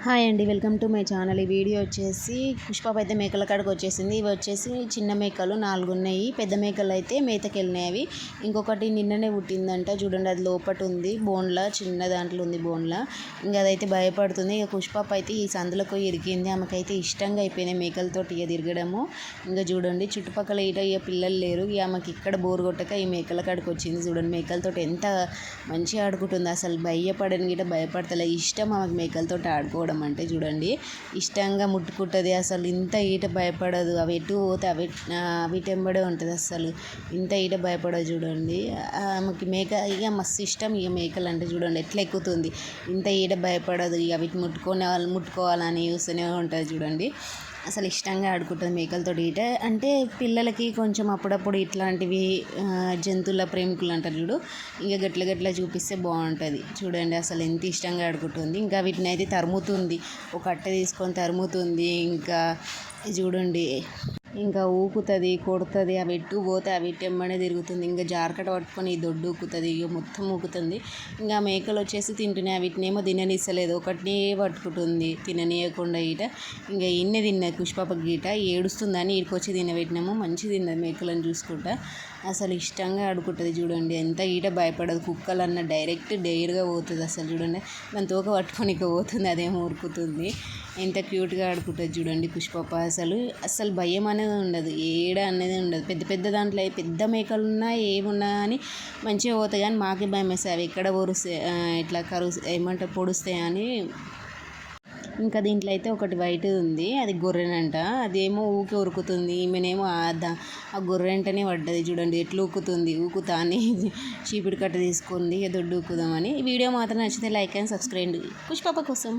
Hi అండి, welcome to my channel. ఈ video వచ్చేసి పుష్ప అయితే మేకల కాడికి వచ్చేసింది. ఇవి వచ్చేసి చిన్న మేకలు 4 ఉన్నాయి. పెద్ద మేకలు అయితే మేతకి వెళ్ళినాయి. ఇంకొకటి నిన్ననే పుట్టిందంట. చూడండి, అది లోపట ఉంది బోన్లా, చిన్న దాంట్లో ఉంది బోన్లా. ఇంకా అదైతే భయపడుతుంది. ఇక పుష్ప అయితే ఈ సందులకు ఇరికింది. ఆమెకైతే ఇష్టంగా అయిపోయినాయి మేకలతోటి ఇక తిరగడము. ఇంకా చూడండి, చుట్టుపక్కల ఇక పిల్లలు లేరు. ఇక ఆమెకి ఇక్కడ బోర్ కొట్టక ఈ మేకల కాడికి వచ్చింది. చూడండి, మేకలతోటి ఎంత మంచిగా ఆడుకుంటుంది. అసలు భయపడని గిట్ట భయపడతలే. ఇష్టం ఆమెకు మేకలతోటి ఆడుకోవడం అంటే. చూడండి, ఇష్టంగా ముట్టుకుంటుంది. అసలు ఇంత ఈట భయపడదు. అవి ఎటు పోతే వీటెంబడే ఉంటుంది. అసలు ఇంత ఈట భయపడదు. చూడండి, ఆమెకి మేక ఇక మస్తు ఇష్టం. ఇక మేకలు అంటే చూడండి ఎట్లా ఎక్కుతుంది. ఇంత ఈట భయపడదు. ఇక వీటి ముట్టుకోవాలని చూస్తూనే ఉంటుంది. చూడండి, అసలు ఇష్టంగా ఆడుకుంటుంది మేకలతో. ఈట అంటే పిల్లలకి కొంచెం అప్పుడప్పుడు ఇట్లాంటివి జంతువుల ప్రేమికులు అంటారు చూడు, ఇంకా గట్ల చూపిస్తే బాగుంటుంది. చూడండి, అసలు ఎంత ఇష్టంగా ఆడుకుంటుంది. ఇంకా వీటిని అయితే తరుముతుంది, ఒక అట్టె తీసుకొని తరుముతుంది. ఇంకా చూడండి, ఇంకా ఊకుతుంది, కొడుతుంది. అవి ఎట్టు పోతే అవి ఎమ్మడే తిరుగుతుంది. ఇంకా జారకట పట్టుకొని ఈ దొడ్డు ఊకుతుంది. ఇక మొత్తం ఊకుతుంది. ఇంకా మేకలు వచ్చేసి తింటున్నాయి. వీటినేమో తిననిస్తలేదు, ఒకటినే పట్టుకుంటుంది తిననీయకుండా. ఈట ఇంకా ఇన్నే తిన్నది పుష్ప గీట. ఏడుస్తుందని ఈడికొచ్చి తినబెట్టినాము. మంచి తిన్నది మేకలను చూసుకుంటా. అసలు ఇష్టంగా ఆడుకుంటుంది. చూడండి, ఎంత ఈట భయపడదు. కుక్కలన్న డైరెక్ట్గా పోతుంది. అసలు చూడండి, దాని తోక పట్టుకొని ఇక పోతుంది, అదేమో ఉరుకుతుంది. ఎంత క్యూట్గా ఆడుకుంటుంది. చూడండి పుష్ప. అసలు భయం అనేది ఉండదు, ఏడ అనేది ఉండదు. పెద్ద దాంట్లో పెద్ద మేకలు ఉన్నా ఏమున్నా అని మంచిగా పోతాయి. కానీ మాకే భయం వేస్తాయి, అవి ఎక్కడ పొరుస్తాయి, ఇట్లా ఏమంటారు పొడుస్తాయని. ఇంకా దీంట్లో అయితే ఒకటి వైట్ ఉంది, అది గొర్రెనంట. అదేమో ఊకే ఉరుకుతుంది. ఈమెనేమో ఆ గొర్రెంటనే పడ్డది. చూడండి ఎట్లా ఊకుతా అని చీపిడి కట్ట తీసుకుంది. దొడ్డు ఊకుదామని. ఈ వీడియో మాత్రం నచ్చితే లైక్ అండ్ సబ్స్క్రైబ్ పుష్ప కోసం.